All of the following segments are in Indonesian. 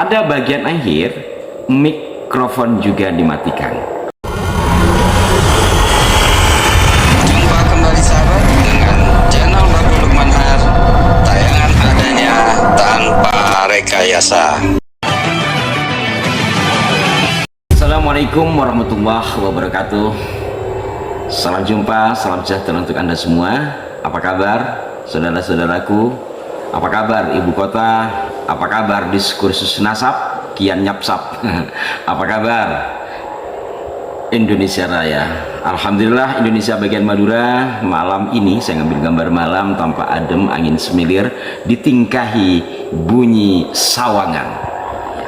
Pada bagian akhir, mikrofon juga dimatikan. Jumpa kembali sahabat dengan channel Babu Lukman Har, tayangan adanya tanpa rekayasa. Assalamualaikum warahmatullahi wabarakatuh. Salam jumpa, salam sejahtera untuk Anda semua. Apa kabar saudara-saudaraku? Apa kabar ibu kota? Apa kabar diskursus nasab kian nyapsap? Apa kabar Indonesia Raya? Alhamdulillah Indonesia bagian Madura. Malam ini saya ngambil gambar malam tanpa adem, angin semilir, ditingkahi bunyi sawangan.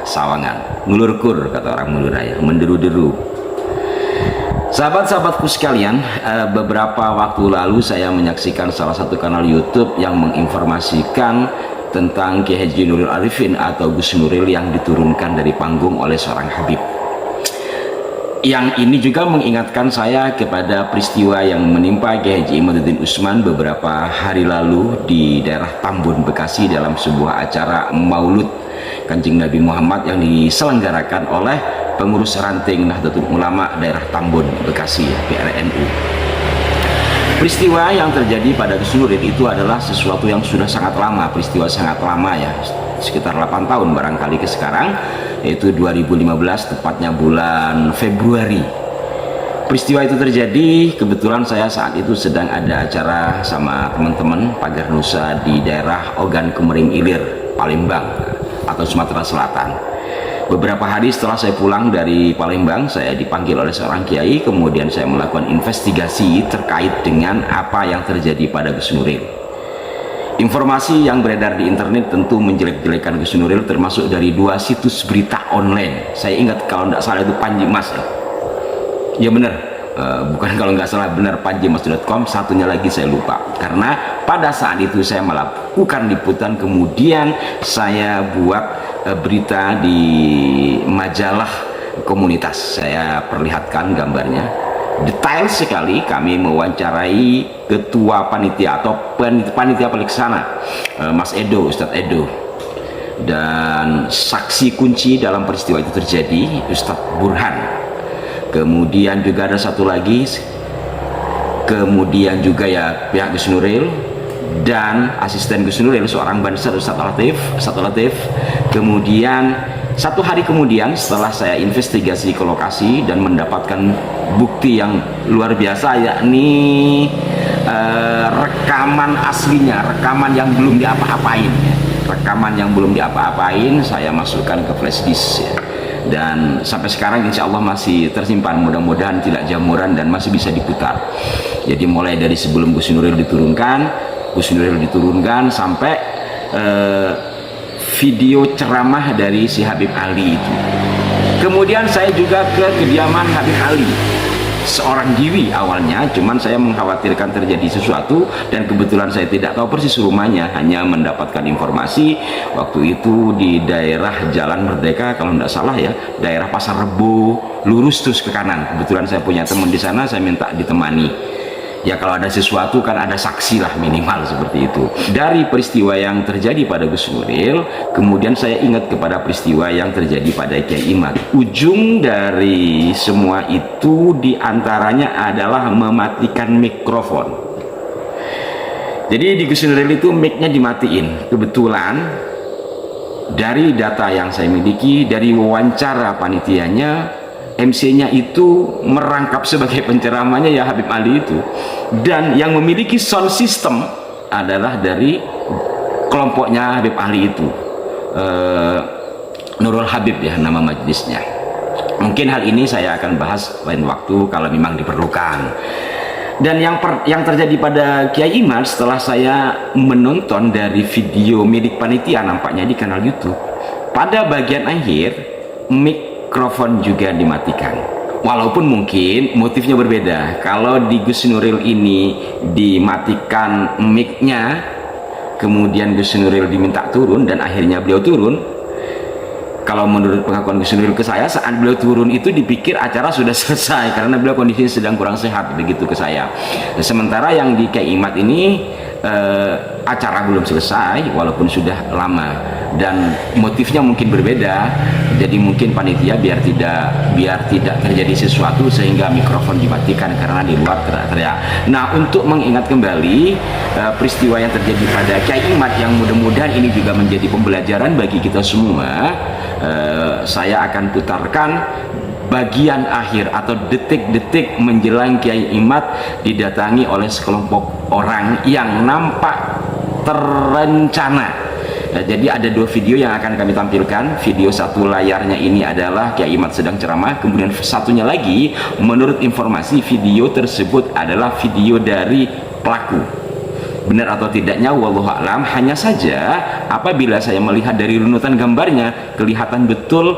Sawangan, ngulurkur kata orang Madura ya, menderu-deru. Sahabat-sahabatku sekalian, beberapa waktu lalu saya menyaksikan salah satu kanal YouTube yang menginformasikan tentang Kiai Haji Nuril Arifin atau Gus Nuril yang diturunkan dari panggung oleh seorang Habib. Yang ini juga mengingatkan saya kepada peristiwa yang menimpa Kiai Haji Imaduddin Usman beberapa hari lalu di daerah Tambun, Bekasi dalam sebuah acara Maulud Kanjeng Nabi Muhammad yang diselenggarakan oleh pengurus ranting Nahdlatul Ulama daerah Tambun, Bekasi, PRNU. Peristiwa yang terjadi pada Gus Nuril itu adalah sesuatu yang sudah sangat lama, peristiwa sangat lama ya, sekitar 8 tahun barangkali ke sekarang, yaitu 2015 tepatnya bulan Februari. Peristiwa itu terjadi, kebetulan saya saat itu sedang ada acara sama teman-teman Pagar Nusa di daerah Ogan Kemering Ilir, Palembang atau Sumatera Selatan. Beberapa hari setelah saya pulang dari Palembang, saya dipanggil oleh seorang kiai, kemudian saya melakukan investigasi terkait dengan apa yang terjadi pada Gus Nuril. Informasi yang beredar di internet tentu menjelek-jelekan Gus Nuril, termasuk dari 2 situs berita online. Saya ingat kalau tidak salah itu Panji Mas ya benar, bukan kalau nggak salah, benar panjimas.com, satunya lagi saya lupa. Karena pada saat itu saya melakukan liputan, kemudian saya buat berita di majalah komunitas. Saya perlihatkan gambarnya detail sekali. Kami mewawancarai ketua panitia atau panitia pelaksana Mas Edo, Ustadz Edo, dan saksi kunci dalam peristiwa itu terjadi Ustadz Burhan. Kemudian juga ada satu lagi, kemudian juga ya pihak Gus Nuril dan asisten Gus Nuril seorang Bansar Ustadz Latif. Kemudian satu hari kemudian setelah saya investigasi ke lokasi dan mendapatkan bukti yang luar biasa, yakni rekaman aslinya, rekaman yang belum diapa-apain, saya masukkan ke flash disk ya. Dan sampai sekarang insya Allah masih tersimpan, mudah-mudahan tidak jamuran dan masih bisa diputar. Jadi mulai dari sebelum Gus Nuril diturunkan sampai video ceramah dari si Habib Ali itu. Kemudian saya juga ke kediaman Habib Ali, seorang diri awalnya, cuman saya mengkhawatirkan terjadi sesuatu dan kebetulan saya tidak tahu persis rumahnya, hanya mendapatkan informasi waktu itu di daerah Jalan Merdeka kalau tidak salah ya, daerah Pasar Rebo, lurus terus ke kanan. Kebetulan saya punya teman di sana, saya minta ditemani. Ya kalau ada sesuatu kan ada saksi lah minimal, seperti itu. Dari peristiwa yang terjadi pada Gus Nuril, kemudian saya ingat kepada peristiwa yang terjadi pada Kiai Imad. Ujung dari semua itu diantaranya adalah mematikan mikrofon. Jadi di Gus Nuril itu mic-nya dimatiin. Kebetulan dari data yang saya miliki, dari wawancara panitianya, MC-nya itu merangkap sebagai penceramahnya ya Habib Ali itu, dan yang memiliki sound system adalah dari kelompoknya Habib Ali itu, Nurul Habib ya nama majelisnya. Mungkin hal ini saya akan bahas lain waktu kalau memang diperlukan. Dan yang terjadi pada Kiai Imad setelah saya menonton dari video milik panitia nampaknya di kanal YouTube, pada bagian akhir mikrofon juga dimatikan. Walaupun mungkin motifnya berbeda. Kalau di Gus Nuril ini dimatikan mic-nya, kemudian Gus Nuril diminta turun dan akhirnya beliau turun. Kalau menurut pengakuan Gus Nuril ke saya, saat beliau turun itu dipikir acara sudah selesai karena beliau kondisinya sedang kurang sehat, begitu ke saya. Sementara yang di Kiai Imad ini acara belum selesai walaupun sudah lama, dan motifnya mungkin berbeda. Jadi mungkin panitia biar tidak terjadi sesuatu sehingga mikrofon dimatikan karena di luar teriak-teriak. Nah, untuk mengingat kembali peristiwa yang terjadi pada Kyai Imad yang mudah-mudahan ini juga menjadi pembelajaran bagi kita semua, saya akan putarkan bagian akhir atau detik-detik menjelang Kyai Imad didatangi oleh sekelompok orang yang nampak terencana. Jadi ada dua video yang akan kami tampilkan. Video satu layarnya ini adalah Kyai Imad sedang ceramah, kemudian satunya lagi menurut informasi video tersebut adalah video dari pelaku. Benar atau tidaknya wallahu a'lam, hanya saja apabila saya melihat dari runutan gambarnya kelihatan betul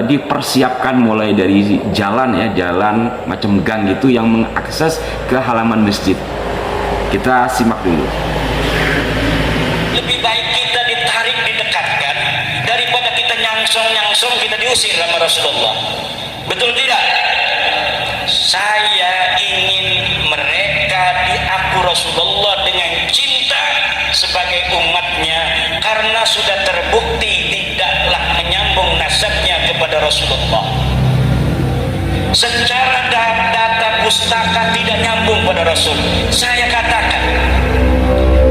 dipersiapkan mulai dari jalan jalan macam gang gitu yang mengakses ke halaman masjid. Kita simak dulu. Lebih baik kita ditarik, didekatkan daripada kita nyangsong kita diusir sama Rasulullah. Betul tidak? Saya ingin mereka diaku Rasulullah dengan cinta sebagai umatnya, karena sudah terbukti tidaklah menyambung nasabnya kepada Rasulullah. Secara data pustaka tidak nyambung pada Rasul, saya katakan.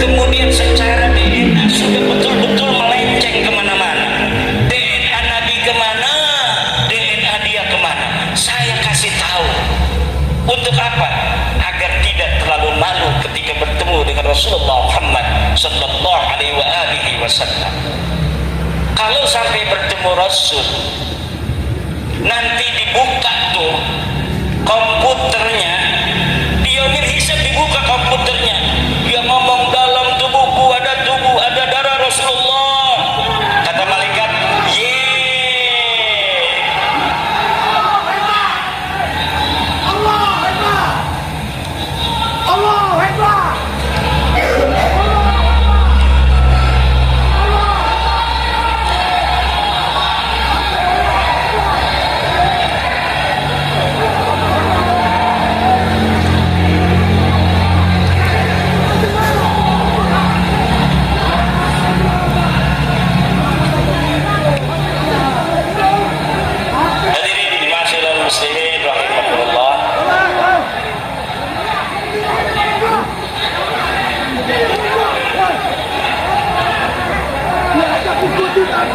Kemudian secara DNA sudah betul-betul melenceng kemana-mana. DNA Nabi kemana, DNA dia kemana. Saya kasih tahu. Untuk apa? Agar tidak terlalu malu ketika bertemu dengan Rasulullah Muhammad sallallahu alaihi wasallam. Kalau sampai bertemu Rasul, nanti dibuka tuh komputernya, dia hisab, dibuka komputernya, dia ngomong dalam tubuhku ada darah Rasulullah. Kata malaikat,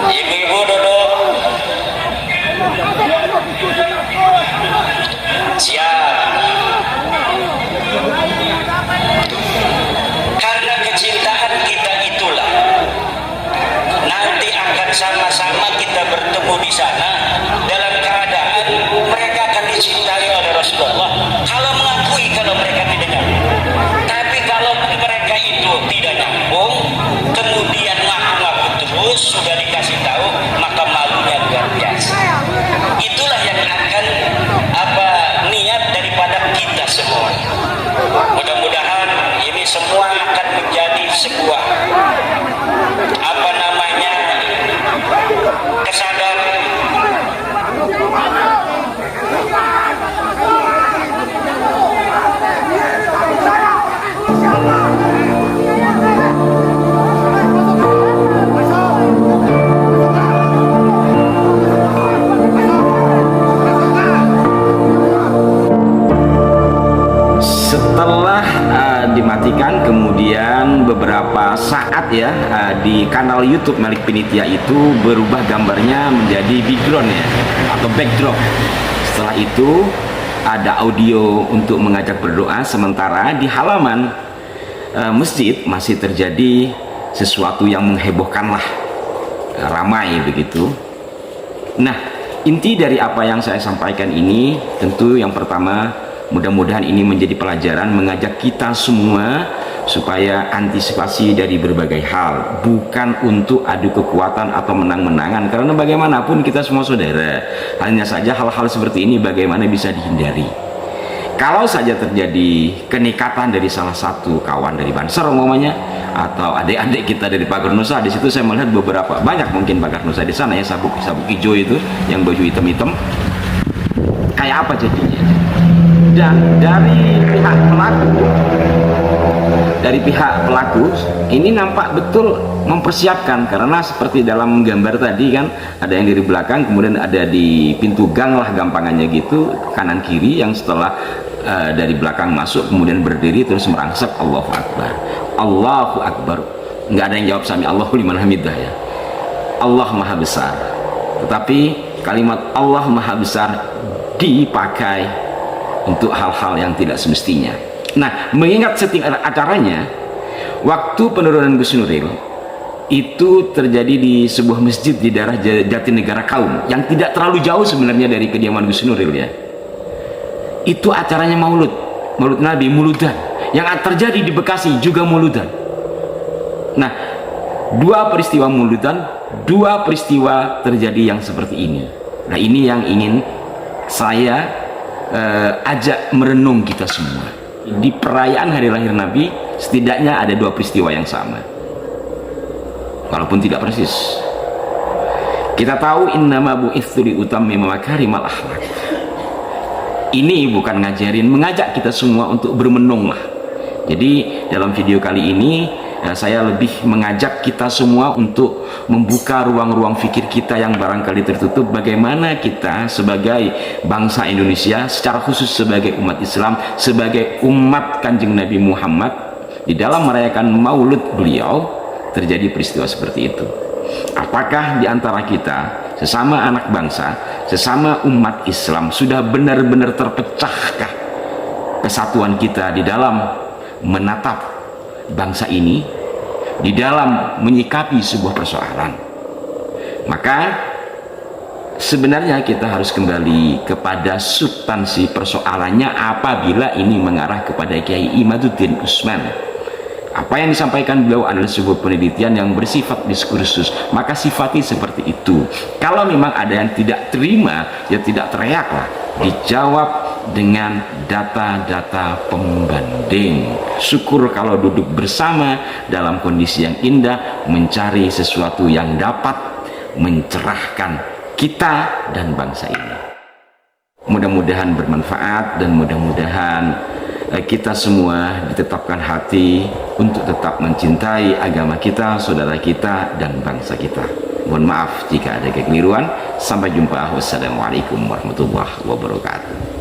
ibu-ibu duduk. Siap. Karena kecintaan kita itulah nanti akan sama-sama kita bertemu di sana dalam keadaan mereka akan dicintai oleh Rasulullah. Kalau mengakui kalau mereka tidak nyambung, tapi kalau mereka itu tidak nyambung, kemudian ngaku-ngaku terus, sudah dikasih tahu, maka malunya luar biasa. Itulah yang akan niat daripada kita semua. Mudah-mudahan ini semua akan menjadi sebuah kesadaran. Setelah dimatikan, kemudian beberapa saat di kanal YouTube Malik Pinitia itu berubah gambarnya menjadi background atau backdrop. Setelah itu ada audio untuk mengajak berdoa, sementara di halaman masjid masih terjadi sesuatu yang menghebohkan ramai begitu. Nah, inti dari apa yang saya sampaikan ini tentu yang pertama, mudah-mudahan ini menjadi pelajaran mengajak kita semua supaya antisipasi dari berbagai hal, bukan untuk adu kekuatan atau menang-menangan, karena bagaimanapun kita semua saudara. Hanya saja hal-hal seperti ini bagaimana bisa dihindari. Kalau saja terjadi kenikatan dari salah satu kawan dari Banser umpamanya, atau adik-adik kita dari Pagar Nusa, di situ saya melihat banyak mungkin Pagar Nusa di sana sabuk hijau itu yang baju hitam-hitam, kayak apa jadinya? Dan dari pihak pelaku, dari pihak pelaku ini nampak betul mempersiapkan, karena seperti dalam gambar tadi kan, ada yang dari belakang, kemudian ada di pintu gang lah gampangannya gitu, kanan kiri, yang setelah dari belakang masuk kemudian berdiri terus merangsek Allahu Akbar, Allahu Akbar. Nggak ada yang jawab sami Allahu liman hamidah ya, Allah maha besar. Tetapi kalimat Allah maha besar dipakai untuk hal-hal yang tidak semestinya. Nah, mengingat setting acaranya, waktu penurunan Gus Nuril itu terjadi di sebuah masjid di daerah Jatinegara Kaum, yang tidak terlalu jauh sebenarnya dari kediaman Gus Nuril ya. Itu acaranya maulud Nabi, muludan. Yang terjadi di Bekasi juga muludan. Nah, dua peristiwa muludan, dua peristiwa terjadi yang seperti ini. Nah, ini yang ingin saya ajak merenung kita semua. Di perayaan hari lahir Nabi setidaknya ada dua peristiwa yang sama, walaupun tidak persis. Kita tahu innama bu'itsu li utammima makarimal akhlaq. Ini bukan ngajarin, mengajak kita semua untuk bermenung lah. Jadi dalam video kali ini saya lebih mengajak kita semua untuk membuka ruang-ruang fikir kita yang barangkali tertutup, bagaimana kita sebagai bangsa Indonesia, secara khusus sebagai umat Islam, sebagai umat Kanjeng Nabi Muhammad, di dalam merayakan maulud beliau terjadi peristiwa seperti itu. Apakah di antara kita sesama anak bangsa, sesama umat Islam sudah benar-benar terpecahkah kesatuan kita di dalam menatap bangsa ini, di dalam menyikapi sebuah persoalan? Maka sebenarnya kita harus kembali kepada substansi persoalannya apabila ini mengarah kepada Kiai Imaduddin Usman. Apa yang disampaikan beliau adalah sebuah penelitian yang bersifat diskursus, maka sifati seperti itu. Kalau memang ada yang tidak terima, ya tidak teriaklah, dijawab dengan data-data pembanding. Syukur kalau duduk bersama dalam kondisi yang indah, mencari sesuatu yang dapat mencerahkan kita dan bangsa ini. Mudah-mudahan bermanfaat, dan mudah-mudahan kita semua ditetapkan hati untuk tetap mencintai agama kita, saudara kita, dan bangsa kita. Mohon maaf jika ada kekeliruan. Sampai jumpa. Wassalamualaikum warahmatullahi wabarakatuh.